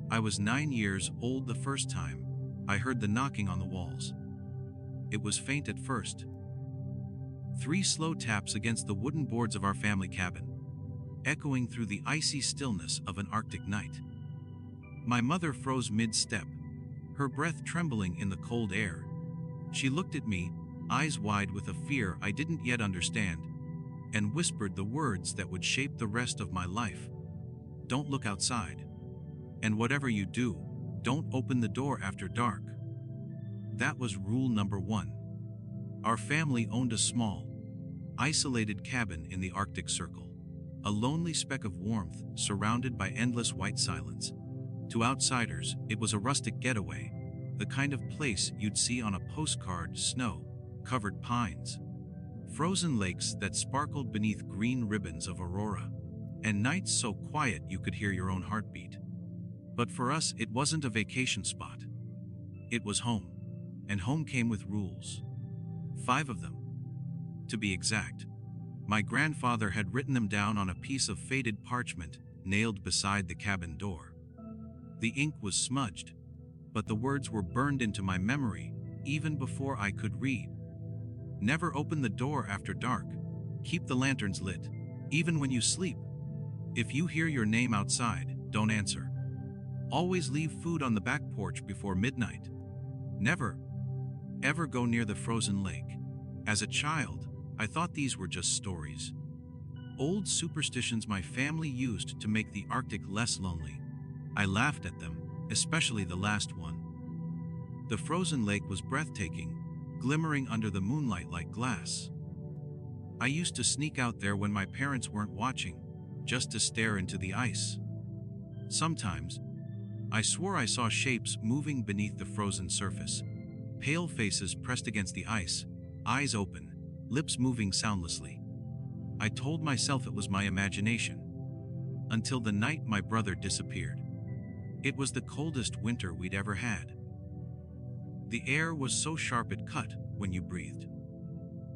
I was 9 years old the first time I heard the knocking on the walls. It was faint at first. 3 slow taps against the wooden boards of our family cabin, echoing through the icy stillness of an Arctic night. My mother froze mid-step, her breath trembling in the cold air. She looked at me, eyes wide with a fear I didn't yet understand, and whispered the words that would shape the rest of my life. "Don't look outside. And whatever you do, don't open the door after dark." That was rule number 1. Our family owned a small, isolated cabin in the Arctic Circle, a lonely speck of warmth surrounded by endless white silence. To outsiders, it was a rustic getaway, the kind of place you'd see on a postcard: snow-covered pines, frozen lakes that sparkled beneath green ribbons of aurora, and nights so quiet you could hear your own heartbeat. But for us, it wasn't a vacation spot. It was home, and home came with rules. 5 of them, to be exact. My grandfather had written them down on a piece of faded parchment nailed beside the cabin door. The ink was smudged, but the words were burned into my memory even before I could read. Never open the door after dark. Keep the lanterns lit, even when you sleep. If you hear your name outside, don't answer. Always leave food on the back porch before midnight. Never, ever go near the frozen lake. As a child, I thought these were just stories. Old superstitions my family used to make the Arctic less lonely. I laughed at them, especially the last one. The frozen lake was breathtaking, glimmering under the moonlight like glass. I used to sneak out there when my parents weren't watching, just to stare into the ice. Sometimes, I swore I saw shapes moving beneath the frozen surface, pale faces pressed against the ice, eyes open, lips moving soundlessly. I told myself it was my imagination, until the night my brother disappeared. It was the coldest winter we'd ever had. The air was so sharp it cut when you breathed.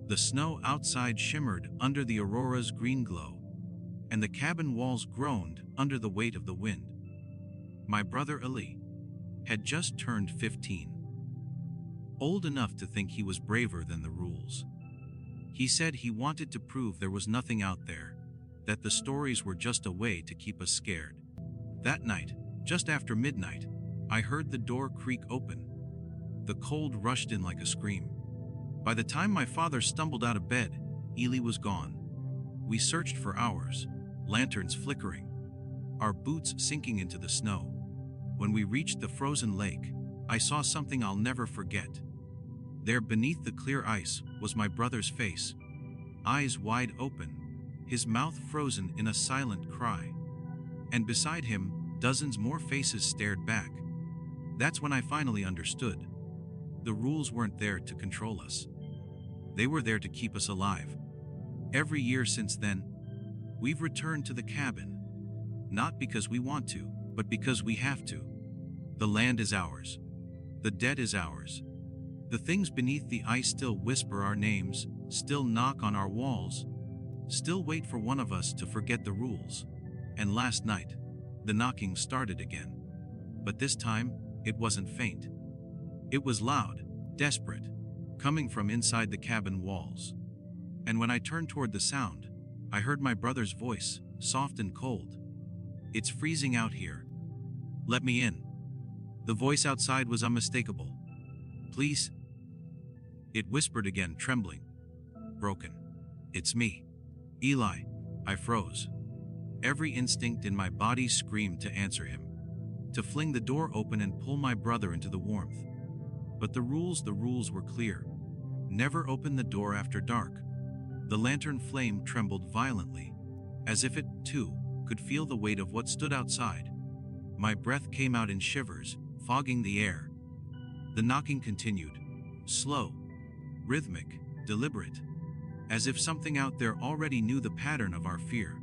The snow outside shimmered under the aurora's green glow, and the cabin walls groaned under the weight of the wind. My brother Ali had just turned 15, old enough to think he was braver than the rules. He said he wanted to prove there was nothing out there, that the stories were just a way to keep us scared. That night, just after midnight, I heard the door creak open. The cold rushed in like a scream. By the time my father stumbled out of bed, Ely was gone. We searched for hours, lanterns flickering, our boots sinking into the snow. When we reached the frozen lake, I saw something I'll never forget. There beneath the clear ice was my brother's face, eyes wide open, his mouth frozen in a silent cry. And beside him, dozens more faces stared back. That's when I finally understood. The rules weren't there to control us. They were there to keep us alive. Every year since then, we've returned to the cabin. Not because we want to, but because we have to. The land is ours. The dead is ours. The things beneath the ice still whisper our names, still knock on our walls, still wait for one of us to forget the rules. And last night, the knocking started again. But this time, it wasn't faint. It was loud, desperate, coming from inside the cabin walls. And when I turned toward the sound, I heard my brother's voice, soft and cold. "It's freezing out here. Let me in." The voice outside was unmistakable. "Please?" It whispered again, trembling, broken. "It's me, Eli." I froze. Every instinct in my body screamed to answer him, to fling the door open and pull my brother into the warmth. But the rules were clear. Never open the door after dark. The lantern flame trembled violently, as if it, too, could feel the weight of what stood outside. My breath came out in shivers, fogging the air. The knocking continued, slow, rhythmic, deliberate, as if something out there already knew the pattern of our fear.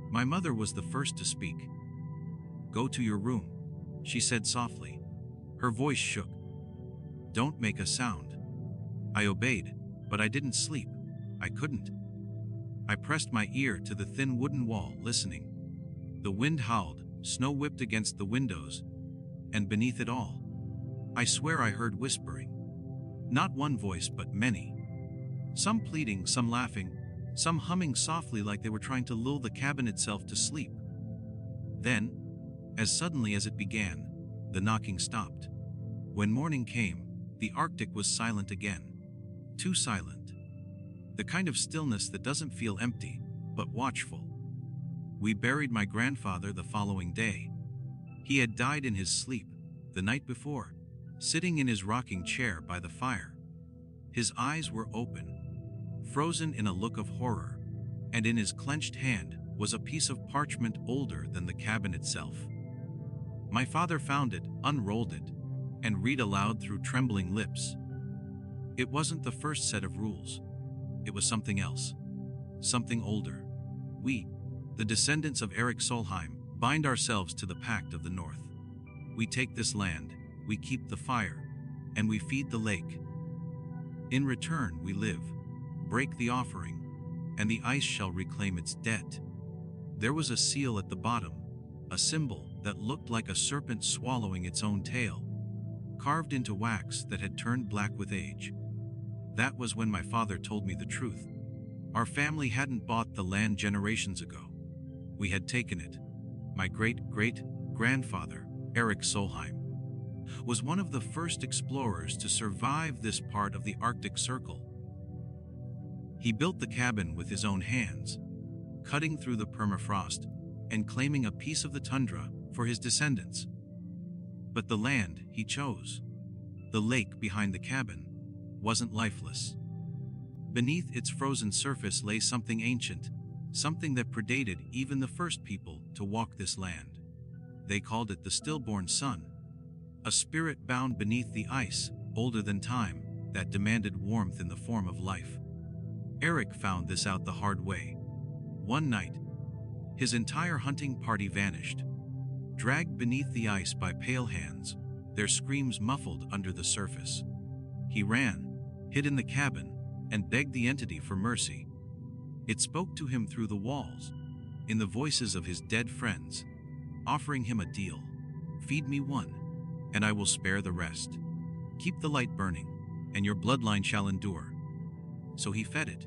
My mother was the first to speak. "Go to your room," she said softly. Her voice shook. "Don't make a sound." I obeyed, but I didn't sleep. I couldn't. I pressed my ear to the thin wooden wall, listening. The wind howled, snow whipped against the windows, And beneath it all, I swear I heard whispering. Not one voice, but many. Some pleading, some laughing, some humming softly like they were trying to lull the cabin itself to sleep. Then, as suddenly as it began, the knocking stopped. When morning came, the Arctic was silent again. Too silent. The kind of stillness that doesn't feel empty, but watchful. We buried my grandfather the following day. He had died in his sleep, the night before, sitting in his rocking chair by the fire. His eyes were open, frozen in a look of horror, and in his clenched hand was a piece of parchment older than the cabin itself. My father found it, unrolled it, and read aloud through trembling lips. It wasn't the first set of rules. It was something else. Something older. We, the descendants of Erik Solheim, bind ourselves to the pact of the North. We take this land, we keep the fire, and we feed the lake. In return we live, break the offering, and the ice shall reclaim its debt. There was a seal at the bottom, a symbol that looked like a serpent swallowing its own tail, carved into wax that had turned black with age. That was when my father told me the truth. Our family hadn't bought the land generations ago. We had taken it. My great-great-grandfather, Erik Solheim, was one of the first explorers to survive this part of the Arctic Circle. He built the cabin with his own hands, cutting through the permafrost and claiming a piece of the tundra for his descendants. But the land he chose, the lake behind the cabin, wasn't lifeless. Beneath its frozen surface lay something ancient, something that predated even the first people to walk this land. They called it the stillborn sun, a spirit bound beneath the ice, older than time, that demanded warmth in the form of life. Erik found this out the hard way. One night, his entire hunting party vanished, dragged beneath the ice by pale hands, their screams muffled under the surface. He ran, hid in the cabin, and begged the entity for mercy. It spoke to him through the walls, in the voices of his dead friends, offering him a deal. Feed me one, and I will spare the rest. Keep the light burning, and your bloodline shall endure. So he fed it.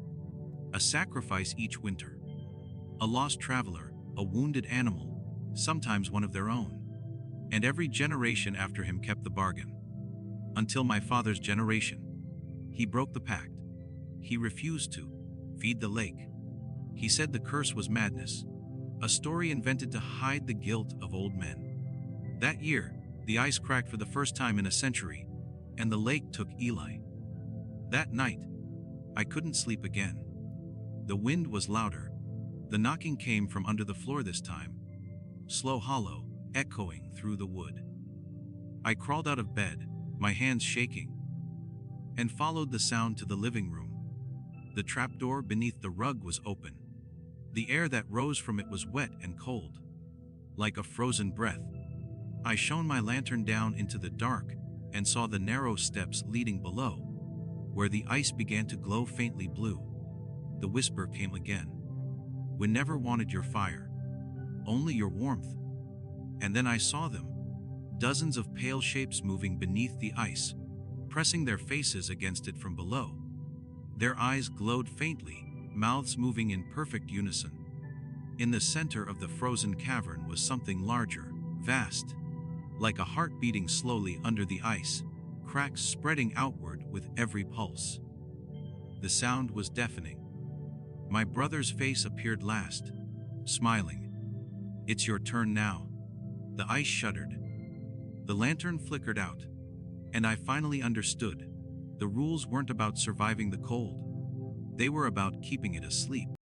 A sacrifice each winter. A lost traveler, a wounded animal, sometimes one of their own. And every generation after him kept the bargain. Until my father's generation. He broke the pact. He refused to feed the lake. He said the curse was madness, a story invented to hide the guilt of old men. That year, the ice cracked for the first time in a century, and the lake took Eli. That night, I couldn't sleep again. The wind was louder. The knocking came from under the floor this time, slow, hollow, echoing through the wood. I crawled out of bed, my hands shaking, and followed the sound to the living room. The trapdoor beneath the rug was open. The air that rose from it was wet and cold, like a frozen breath. I shone my lantern down into the dark and saw the narrow steps leading below, where the ice began to glow faintly blue. The whisper came again. We never wanted your fire, only your warmth. And then I saw them, dozens of pale shapes moving beneath the ice, pressing their faces against it from below. Their eyes glowed faintly, mouths moving in perfect unison. In the center of the frozen cavern was something larger, vast, like a heart beating slowly under the ice, cracks spreading outward with every pulse. The sound was deafening. My brother's face appeared last, smiling. It's your turn now. The ice shuddered. The lantern flickered out, and I finally understood. The rules weren't about surviving the cold. They were about keeping it asleep.